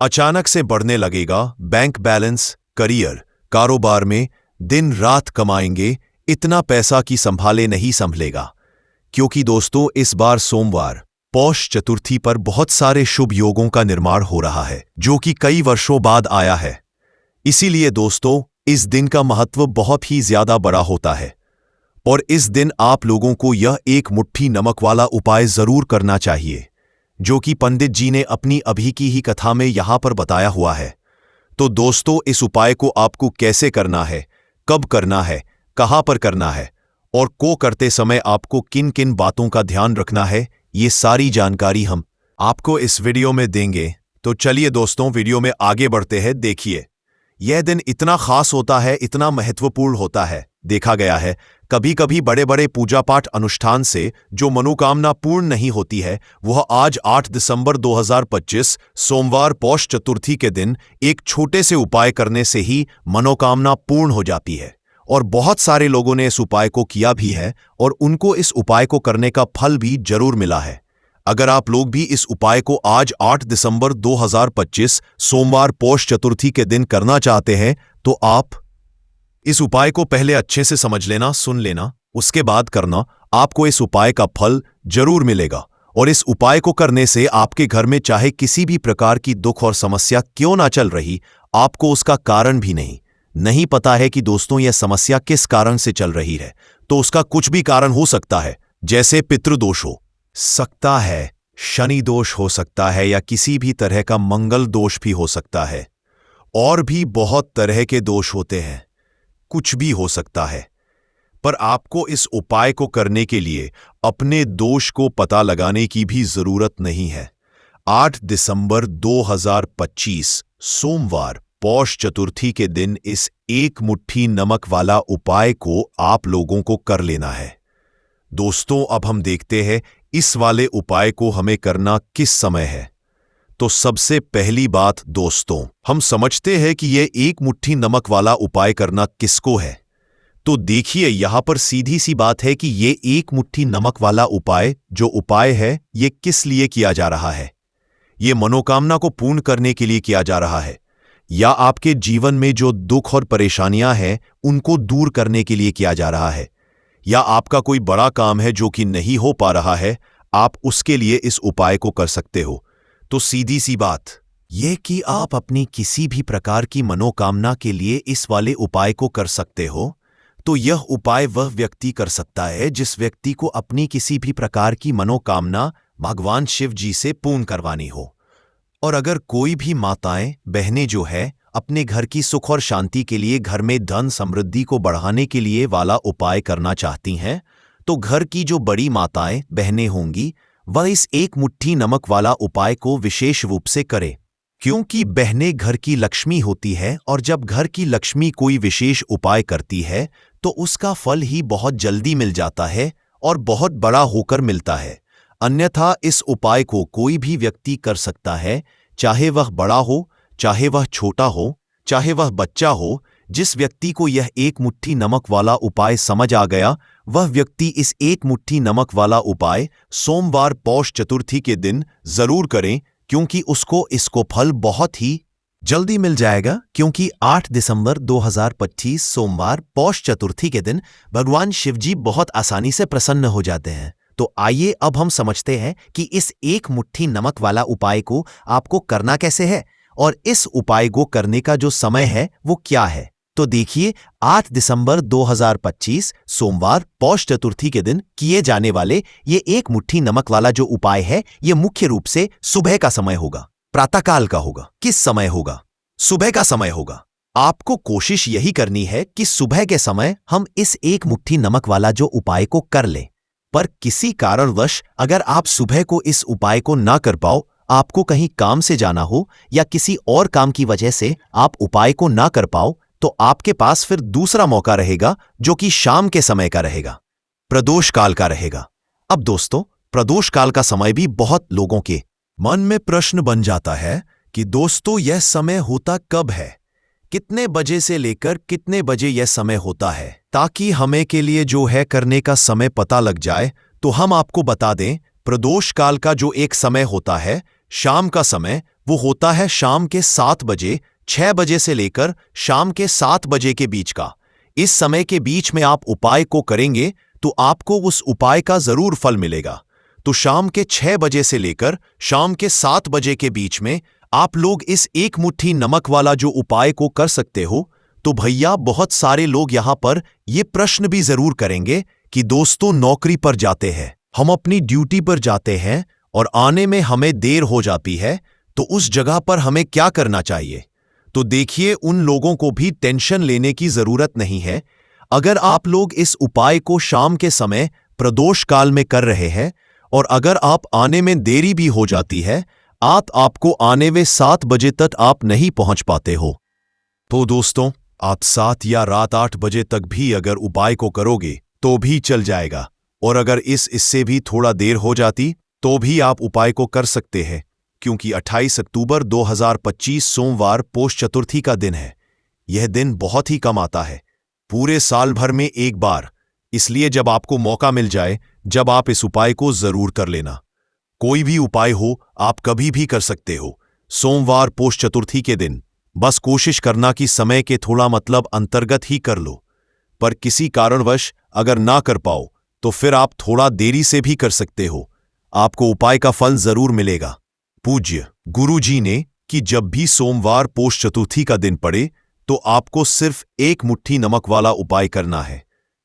अचानक से बढ़ने लगेगा बैंक बैलेंस, करियर, कारोबार में दिन रात कमाएंगे, इतना पैसा कि संभाले नहीं संभलेगा। क्योंकि दोस्तों, इस बार सोमवार पौष चतुर्थी पर बहुत सारे शुभ योगों का निर्माण हो रहा है, जो कि कई वर्षों बाद आया है। इसीलिए दोस्तों, इस दिन का महत्व बहुत ही ज्यादा बड़ा होता है और इस दिन आप लोगों को यह एक मुट्ठी नमक वाला उपाय जरूर करना चाहिए, जो कि पंडित जी ने अपनी अभी की ही कथा में यहां पर बताया हुआ है। तो दोस्तों, इस उपाय को आपको कैसे करना है, कब करना है, कहां पर करना है और को करते समय आपको किन किन बातों का ध्यान रखना है, ये सारी जानकारी हम आपको इस वीडियो में देंगे। तो चलिए दोस्तों, वीडियो में आगे बढ़ते हैं। देखिए, यह दिन इतना खास होता है, इतना महत्वपूर्ण होता है। देखा गया है कभी कभी बड़े बड़े पूजा पाठ अनुष्ठान से जो मनोकामना पूर्ण नहीं होती है, वह आज 8 दिसंबर 2025 सोमवार पौष चतुर्थी के दिन एक छोटे से उपाय करने से ही मनोकामना पूर्ण हो जाती है। और बहुत सारे लोगों ने इस उपाय को किया भी है और उनको इस उपाय को करने का फल भी जरूर मिला है। अगर आप लोग भी इस उपाय को आज 8 दिसंबर 2025 सोमवार पौष चतुर्थी के दिन करना चाहते हैं, तो आप इस उपाय को पहले अच्छे से समझ लेना, सुन लेना, उसके बाद करना। आपको इस उपाय का फल जरूर मिलेगा और इस उपाय को करने से आपके घर में चाहे किसी भी प्रकार की दुख और समस्या क्यों ना चल रही, आपको उसका कारण भी नहीं पता है कि दोस्तों यह समस्या किस कारण से चल रही है, तो उसका कुछ भी कारण हो सकता है। जैसे पितृदोष हो सकता है, शनि दोष हो सकता है, या किसी भी तरह का मंगल दोष भी हो सकता है। और भी बहुत तरह के दोष होते हैं, कुछ भी हो सकता है। पर आपको इस उपाय को करने के लिए अपने दोष को पता लगाने की भी जरूरत नहीं है। 8 दिसंबर 2025 सोमवार पौष चतुर्थी के दिन इस एक मुट्ठी नमक वाला उपाय को आप लोगों को कर लेना है। दोस्तों, अब हम देखते हैं इस वाले उपाय को हमें करना किस समय है। तो सबसे पहली बात दोस्तों, हम समझते हैं कि यह एक मुट्ठी नमक वाला उपाय करना किसको है। तो देखिए, यहां पर सीधी सी बात है कि यह एक मुट्ठी नमक वाला उपाय जो उपाय है, यह किस लिए किया जा रहा है। यह मनोकामना को पूर्ण करने के लिए किया जा रहा है, या आपके जीवन में जो दुख और परेशानियां हैं उनको दूर करने के लिए किया जा रहा है, या आपका कोई बड़ा काम है जो कि नहीं हो पा रहा है, आप उसके लिए इस उपाय को कर सकते हो। तो सीधी सी बात यह कि आप अपनी किसी भी प्रकार की मनोकामना के लिए इस वाले उपाय को कर सकते हो। तो यह उपाय वह व्यक्ति कर सकता है जिस व्यक्ति को अपनी किसी भी प्रकार की मनोकामना भगवान शिव जी से पूर्ण करवानी हो। और अगर कोई भी माताएं बहनें जो है अपने घर की सुख और शांति के लिए, घर में धन समृद्धि को बढ़ाने के लिए वाला उपाय करना चाहती हैं, तो घर की जो बड़ी माताएं बहनें होंगी वह इस एक मुट्ठी नमक वाला उपाय को विशेष रूप से करे, क्योंकि बहनें घर की लक्ष्मी होती है और जब घर की लक्ष्मी कोई विशेष उपाय करती है तो उसका फल ही बहुत जल्दी मिल जाता है और बहुत बड़ा होकर मिलता है। अन्यथा इस उपाय को कोई भी व्यक्ति कर सकता है, चाहे वह बड़ा हो, चाहे वह छोटा हो, चाहे वह बच्चा हो। जिस व्यक्ति को यह एक मुट्ठी नमक वाला उपाय समझ आ गया, वह व्यक्ति इस एक मुट्ठी नमक वाला उपाय सोमवार पौष चतुर्थी के दिन जरूर करें, क्योंकि उसको इसको फल बहुत ही जल्दी मिल जाएगा। क्योंकि 8 दिसंबर 2025 सोमवार पौष चतुर्थी के दिन भगवान शिवजी बहुत आसानी से प्रसन्न हो जाते हैं। तो आइए अब हम समझते हैं कि इस एक मुट्ठी नमक वाला उपाय को आपको करना कैसे है और इस उपाय को करने का जो समय है वो क्या है। तो देखिए, 8 दिसंबर 2025 सोमवार पौष चतुर्थी के दिन किए जाने वाले ये एक मुट्ठी नमक वाला जो उपाय है, ये मुख्य रूप से सुबह का समय होगा, प्रातःकाल का होगा। किस समय होगा? सुबह का समय होगा। आपको कोशिश यही करनी है कि सुबह के समय हम इस एक मुट्ठी नमक वाला जो उपाय को कर लें। पर किसी कारणवश अगर आप सुबह को इस उपाय को ना कर पाओ, आपको कहीं काम से जाना हो या किसी और काम की वजह से आप उपाय को ना कर पाओ, तो आपके पास फिर दूसरा मौका रहेगा जो कि शाम के समय का रहेगा, प्रदोष काल का रहेगा। अब दोस्तों, प्रदोष काल का समय भी बहुत लोगों के मन में प्रश्न बन जाता है कि दोस्तों यह समय होता कब है, कितने बजे से लेकर कितने बजे यह समय होता है, ताकि हमें के लिए जो है करने का समय पता लग जाए। तो हम आपको बता दें, प्रदोष काल का जो एक समय होता है शाम का समय, वो होता है शाम के 7 बजे, 6 बजे से लेकर शाम के 7 बजे के बीच का। इस समय के बीच में आप उपाय को करेंगे तो आपको उस उपाय का जरूर फल मिलेगा। तो शाम के 6 बजे से लेकर शाम के 7 बजे के बीच में आप लोग इस एक मुट्ठी नमक वाला जो उपाय को कर सकते हो। तो भैया, बहुत सारे लोग यहां पर ये प्रश्न भी जरूर करेंगे कि दोस्तों नौकरी पर जाते हैं, हम अपनी ड्यूटी पर जाते हैं और आने में हमें देर हो जाती है, तो उस जगह पर हमें क्या करना चाहिए। तो देखिए, उन लोगों को भी टेंशन लेने की जरूरत नहीं है। अगर आप लोग इस उपाय को शाम के समय प्रदोष काल में कर रहे हैं और अगर आप आने में देरी भी हो जाती है, आपको आने में 7 बजे तक आप नहीं पहुंच पाते हो, तो दोस्तों आप 7 या रात 8 बजे तक भी अगर उपाय को करोगे तो भी चल जाएगा। और अगर इससे भी थोड़ा देर हो जाती तो भी आप उपाय को कर सकते हैं, क्योंकि 28 अक्टूबर 2025 सोमवार पोष चतुर्थी का दिन है। यह दिन बहुत ही कम आता है, पूरे साल भर में एक बार। इसलिए जब आपको मौका मिल जाए, जब आप इस उपाय को जरूर कर लेना। कोई भी उपाय हो, आप कभी भी कर सकते हो, सोमवार पोष चतुर्थी के दिन। बस कोशिश करना कि समय के थोड़ा मतलब अंतर्गत ही कर लो। पर किसी कारणवश अगर ना कर पाओ तो फिर आप थोड़ा देरी से भी कर सकते हो, आपको उपाय का फल जरूर मिलेगा। पूज्य गुरु जी ने कि जब भी सोमवार पोष चतुर्थी का दिन पड़े तो आपको सिर्फ एक मुट्ठी नमक वाला उपाय करना है।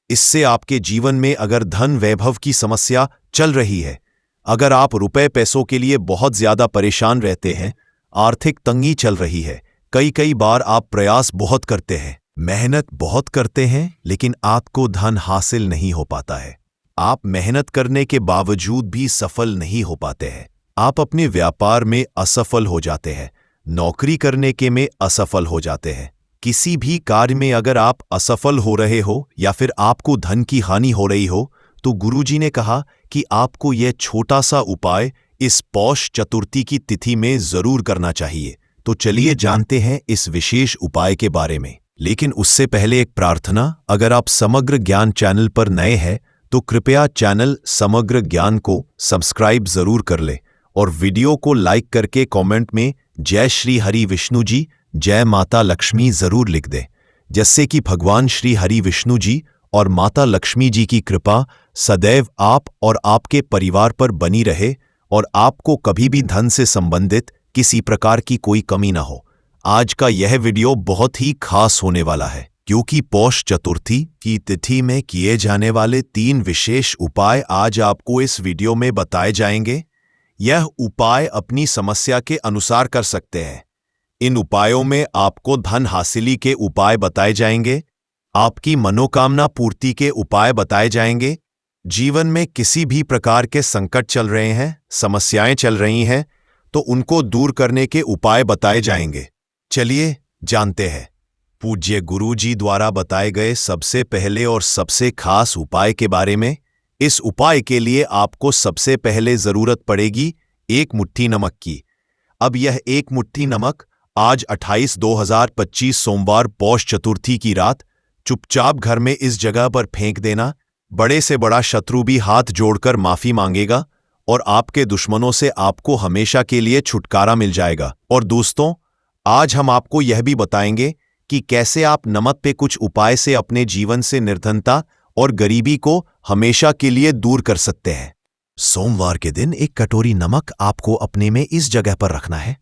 इससे आपके जीवन में अगर धन वैभव की समस्या चल रही है, अगर आप रुपए पैसों के लिए बहुत ज्यादा परेशान रहते हैं, आर्थिक तंगी चल रही है, कई बार आप प्रयास बहुत करते हैं, मेहनत बहुत करते हैं, लेकिन आपको धन हासिल नहीं हो पाता है, आप मेहनत करने के बावजूद भी सफल नहीं हो पाते हैं, आप अपने व्यापार में असफल हो जाते हैं, नौकरी करने के में असफल हो जाते हैं, किसी भी कार्य में अगर आप असफल हो रहे हो या फिर आपको धन की हानि हो रही हो, तो गुरुजी ने कहा कि आपको यह छोटा सा उपाय इस पौष चतुर्थी की तिथि में जरूर करना चाहिए। तो चलिए जानते हैं इस विशेष उपाय के बारे में। लेकिन उससे पहले एक प्रार्थना, अगर आप समग्र ज्ञान चैनल पर नए हैं तो कृपया चैनल समग्र ज्ञान को सब्सक्राइब जरूर कर ले और वीडियो को लाइक करके कमेंट में जय श्री हरि विष्णु जी, जय माता लक्ष्मी जरूर लिख दे, जिससे कि भगवान श्री हरि विष्णु जी और माता लक्ष्मी जी की कृपा सदैव आप और आपके परिवार पर बनी रहे और आपको कभी भी धन से संबंधित किसी प्रकार की कोई कमी ना हो। आज का यह वीडियो बहुत ही खास होने वाला है, क्योंकि पौष चतुर्थी की तिथि में किए जाने वाले 3 विशेष उपाय आज आपको इस वीडियो में बताए जाएंगे। यह उपाय अपनी समस्या के अनुसार कर सकते हैं। इन उपायों में आपको धन हासिली के उपाय बताए जाएंगे, आपकी मनोकामना पूर्ति के उपाय बताए जाएंगे, जीवन में किसी भी प्रकार के संकट चल रहे हैं, समस्याएं चल रही हैं, तो उनको दूर करने के उपाय बताए जाएंगे। चलिए जानते हैं पूज्य गुरु जी द्वारा बताए गए सबसे पहले और सबसे खास उपाय के बारे में। इस उपाय के लिए आपको सबसे पहले जरूरत पड़ेगी एक मुट्ठी नमक की। अब यह एक मुट्ठी नमक आज 28/2025 सोमवार पौष चतुर्थी की रात चुपचाप घर में इस जगह पर फेंक देना। बड़े से बड़ा शत्रु भी हाथ जोड़कर माफी मांगेगा और आपके दुश्मनों से आपको हमेशा के लिए छुटकारा मिल जाएगा। और दोस्तों, आज हम आपको यह भी बताएंगे कि कैसे आप नमक पे कुछ उपाय से अपने जीवन से निर्धनता और गरीबी को हमेशा के लिए दूर कर सकते हैं। सोमवार के दिन एक कटोरी नमक आपको अपने में इस जगह पर रखना है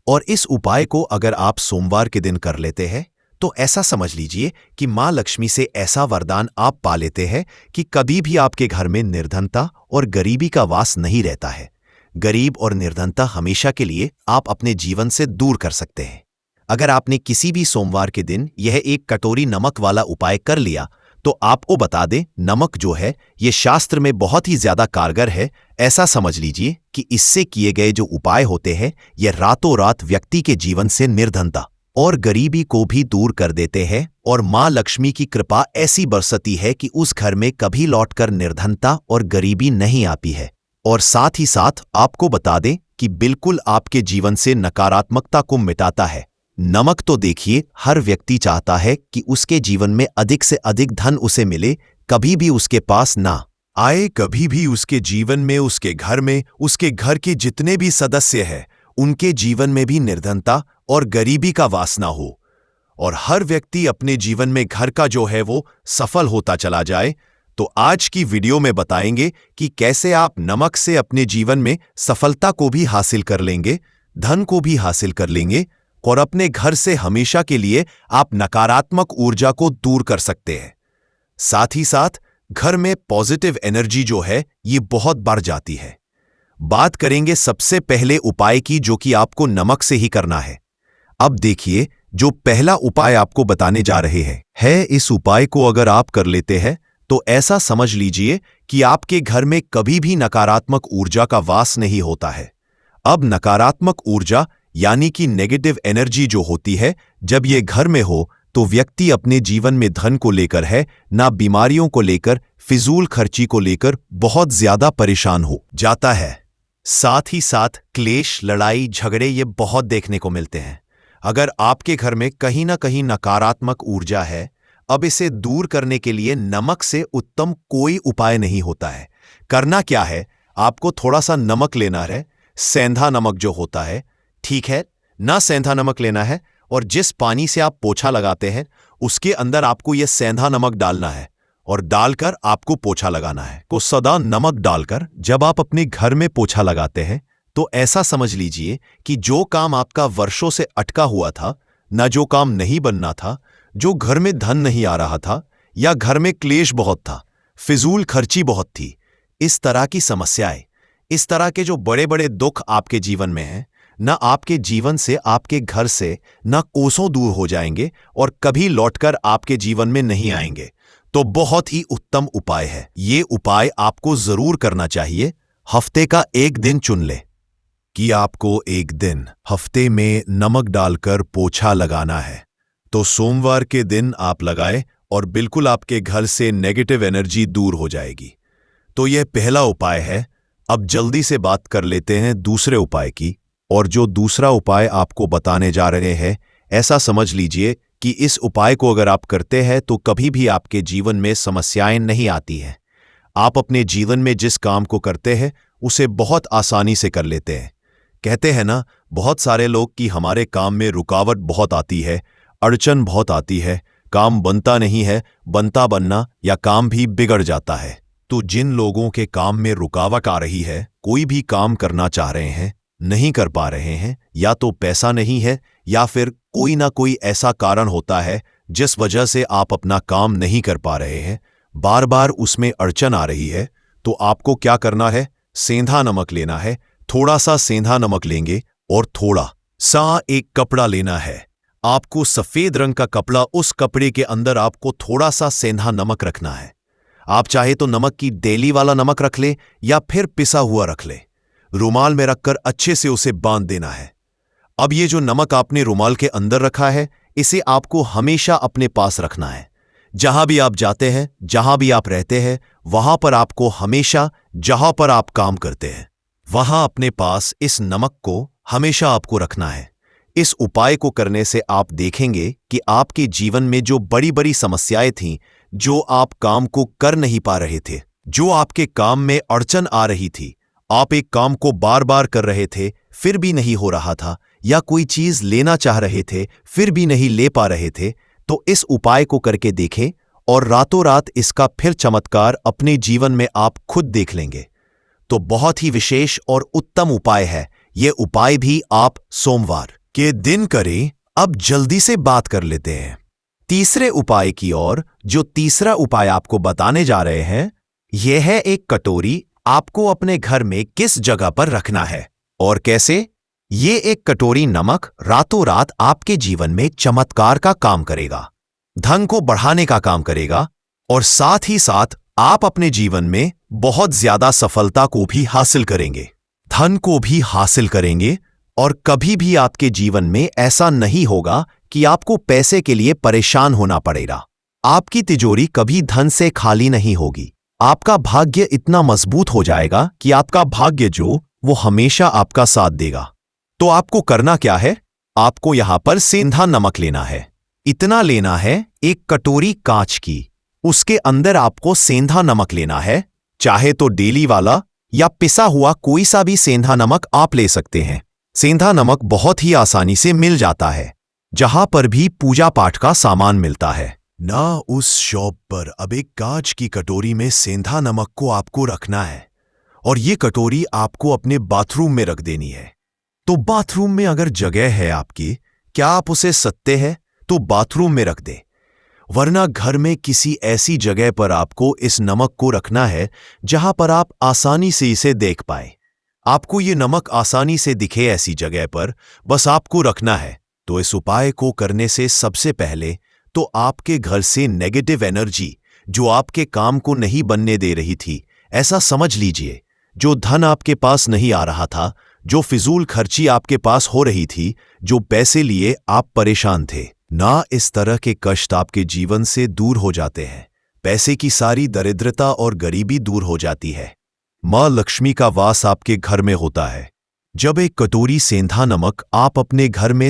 और इस उपाय को अगर आप सोमवार के दिन कर लेते हैं तो ऐसा समझ लीजिए कि मां लक्ष्मी से ऐसा वरदान आप पा लेते हैं कि कभी भी आपके घर में निर्धनता और गरीबी का वास नहीं रहता है। गरीब और निर्धनता हमेशा के लिए आप अपने जीवन से दूर कर सकते हैं। अगर आपने किसी भी सोमवार के दिन यह एक कटोरी नमक वाला उपाय कर लिया तो आपको बता दें, नमक जो है ये शास्त्र में बहुत ही ज्यादा कारगर है। ऐसा समझ लीजिए कि इससे किए गए जो उपाय होते हैं ये रातों रात व्यक्ति के जीवन से निर्धनता और गरीबी को भी दूर कर देते हैं और मां लक्ष्मी की कृपा ऐसी बरसती है कि उस घर में कभी लौटकर निर्धनता और गरीबी नहीं आती है। और साथ ही साथ आपको बता दें कि बिल्कुल आपके जीवन से नकारात्मकता को मिटाता है। नमक तो देखिए, हर व्यक्ति चाहता है कि उसके जीवन में अधिक से अधिक धन उसे मिले, कभी भी उसके पास ना आए, कभी भी उसके जीवन में, उसके घर में, उसके घर के जितने भी सदस्य हैं उनके जीवन में भी निर्धनता और गरीबी का वासना हो और हर व्यक्ति अपने जीवन में घर का जो है वो सफल होता चला जाए। तो आज की वीडियो में बताएंगे कि कैसे आप नमक से अपने जीवन में सफलता को भी हासिल कर लेंगे, धन को भी हासिल कर लेंगे और अपने घर से हमेशा के लिए आप नकारात्मक ऊर्जा को दूर कर सकते हैं। साथ ही साथ घर में पॉजिटिव एनर्जी जो है ये बहुत बढ़ जाती है। बात करेंगे सबसे पहले उपाय की, जो कि आपको नमक से ही करना है। अब देखिए, जो पहला उपाय आपको बताने जा रहे हैं इस उपाय को अगर आप कर लेते हैं तो ऐसा समझ लीजिए कि आपके घर में कभी भी नकारात्मक ऊर्जा का वास नहीं होता है। अब नकारात्मक ऊर्जा यानी कि नेगेटिव एनर्जी जो होती है, जब ये घर में हो तो व्यक्ति अपने जीवन में धन को लेकर है ना बीमारियों को लेकर, फिजूल खर्ची को लेकर बहुत ज्यादा परेशान हो जाता है। साथ ही साथ क्लेश, लड़ाई, झगड़े ये बहुत देखने को मिलते हैं। अगर आपके घर में कहीं ना कहीं नकारात्मक ऊर्जा है, अब इसे दूर करने के लिए नमक से उत्तम कोई उपाय नहीं होता है। करना क्या है, आपको थोड़ा सा नमक लेना है, सेंधा नमक जो होता है, ठीक है ना, सेंधा नमक लेना है और जिस पानी से आप पोछा लगाते हैं उसके अंदर आपको यह सेंधा नमक डालना है और डालकर आपको पोछा लगाना है। तो सदा नमक डालकर जब आप अपने घर में पोछा लगाते हैं तो ऐसा समझ लीजिए कि जो काम आपका वर्षों से अटका हुआ था, ना जो काम नहीं बनना था, जो घर में धन नहीं आ रहा था या घर में क्लेश बहुत था, फिजूल खर्ची बहुत थी, इस तरह की समस्याएं, इस तरह के जो बड़े बड़े दुख आपके जीवन में हैं, न आपके जीवन से, आपके घर से न कोसों दूर हो जाएंगे और कभी लौटकर आपके जीवन में नहीं आएंगे। तो बहुत ही उत्तम उपाय है। ये उपाय आपको जरूर करना चाहिए। हफ्ते का एक दिन चुन ले कि आपको एक दिन हफ्ते में नमक डालकर पोछा लगाना है। तो सोमवार के दिन आप लगाए और बिल्कुल आपके घर से नेगेटिव एनर्जी दूर हो जाएगी। तो यह पहला उपाय है। अब जल्दी से बात कर लेते हैं दूसरे उपाय की। और जो दूसरा उपाय आपको बताने जा रहे हैं, ऐसा समझ लीजिए कि इस उपाय को अगर आप करते हैं तो कभी भी आपके जीवन में समस्याएं नहीं आती हैं। आप अपने जीवन में जिस काम को करते हैं उसे बहुत आसानी से कर लेते हैं। कहते हैं ना बहुत सारे लोग कि हमारे काम में रुकावट बहुत आती है, अड़चन बहुत आती है, काम बनता नहीं है, बनता बनना या काम भी बिगड़ जाता है। तो जिन लोगों के काम में रुकावट आ रही है, कोई भी काम करना चाह रहे हैं, नहीं कर पा रहे हैं, या तो पैसा नहीं है या फिर कोई ना कोई ऐसा कारण होता है जिस वजह से आप अपना काम नहीं कर पा रहे हैं, बार बार उसमें अड़चन आ रही है, तो आपको क्या करना है, सेंधा नमक लेना है। थोड़ा सा सेंधा नमक लेंगे और थोड़ा सा एक कपड़ा लेना है। आपको सफेद रंग का कपड़ा, उस कपड़े के अंदर आपको थोड़ा सा सेंधा नमक रखना है। आप चाहे तो नमक की डेली वाला नमक रख ले या फिर पिसा हुआ रख ले। रुमाल में रखकर अच्छे से उसे बांध देना है। अब ये जो नमक आपने रुमाल के अंदर रखा है, इसे आपको हमेशा अपने पास रखना है। जहां भी आप जाते हैं, जहां भी आप रहते हैं, वहां पर आपको हमेशा, जहां पर आप काम करते हैं, वहां अपने पास इस नमक को हमेशा आपको रखना है। इस उपाय को करने से आप देखेंगे कि आपके जीवन में जो बड़ी बड़ी समस्याएं थीं, जो आप काम को कर नहीं पा रहे थे, जो आपके काम में अड़चन आ रही थी, आप एक काम को बार बार कर रहे थे फिर भी नहीं हो रहा था, या कोई चीज लेना चाह रहे थे फिर भी नहीं ले पा रहे थे, तो इस उपाय को करके देखें और रातों रात इसका फिर चमत्कार अपने जीवन में आप खुद देख लेंगे। तो बहुत ही विशेष और उत्तम उपाय है। ये उपाय भी आप सोमवार के दिन करें। अब जल्दी से बात कर लेते हैं तीसरे उपाय की ओर। जो तीसरा उपाय आपको बताने जा रहे हैं, यह है एक कटोरी। आपको अपने घर में किस जगह पर रखना है और कैसे, ये एक कटोरी नमक रातों रात आपके जीवन में चमत्कार का काम करेगा, धन को बढ़ाने का काम करेगा और साथ ही साथ आप अपने जीवन में बहुत ज्यादा सफलता को भी हासिल करेंगे, धन को भी हासिल करेंगे और कभी भी आपके जीवन में ऐसा नहीं होगा कि आपको पैसे के लिए परेशान होना पड़ेगा। आपकी तिजोरी कभी धन से खाली नहीं होगी। आपका भाग्य इतना मजबूत हो जाएगा कि आपका भाग्य जो वो हमेशा आपका साथ देगा। तो आपको करना क्या है? आपको यहां पर सेंधा नमक लेना है। इतना लेना है, एक कटोरी कांच की, उसके अंदर आपको सेंधा नमक लेना है। चाहे तो डेली वाला या पिसा हुआ कोई सा भी सेंधा नमक आप ले सकते हैं। सेंधा नमक बहुत ही आसानी से मिल जाता है, जहां पर भी पूजा पाठ का सामान मिलता है ना, उस शॉप पर। अब एक कांच की कटोरी में सेंधा नमक को आपको रखना है और ये कटोरी आपको अपने बाथरूम में रख देनी है। तो बाथरूम में अगर जगह है आपकी, क्या आप उसे सत्ते हैं तो बाथरूम में रख दें, वरना घर में किसी ऐसी जगह पर आपको इस नमक को रखना है जहां पर आप आसानी से इसे देख पाए। आपको ये नमक आसानी से दिखे ऐसी जगह पर बस आपको रखना है। तो इस उपाय को करने से सबसे पहले तो आपके घर से नेगेटिव एनर्जी जो आपके काम को नहीं बनने दे रही थी, ऐसा समझ लीजिए, जो धन आपके पास नहीं आ रहा था, जो फिजूल खर्ची आपके पास हो रही थी, जो पैसे लिए आप परेशान थे ना, इस तरह के कष्ट आपके जीवन से दूर हो जाते हैं। पैसे की सारी दरिद्रता और गरीबी दूर हो जाती है। मां लक्ष्मी का वास आपके घर में होता है। जब एक कटोरी सेंधा नमक आप अपने घर में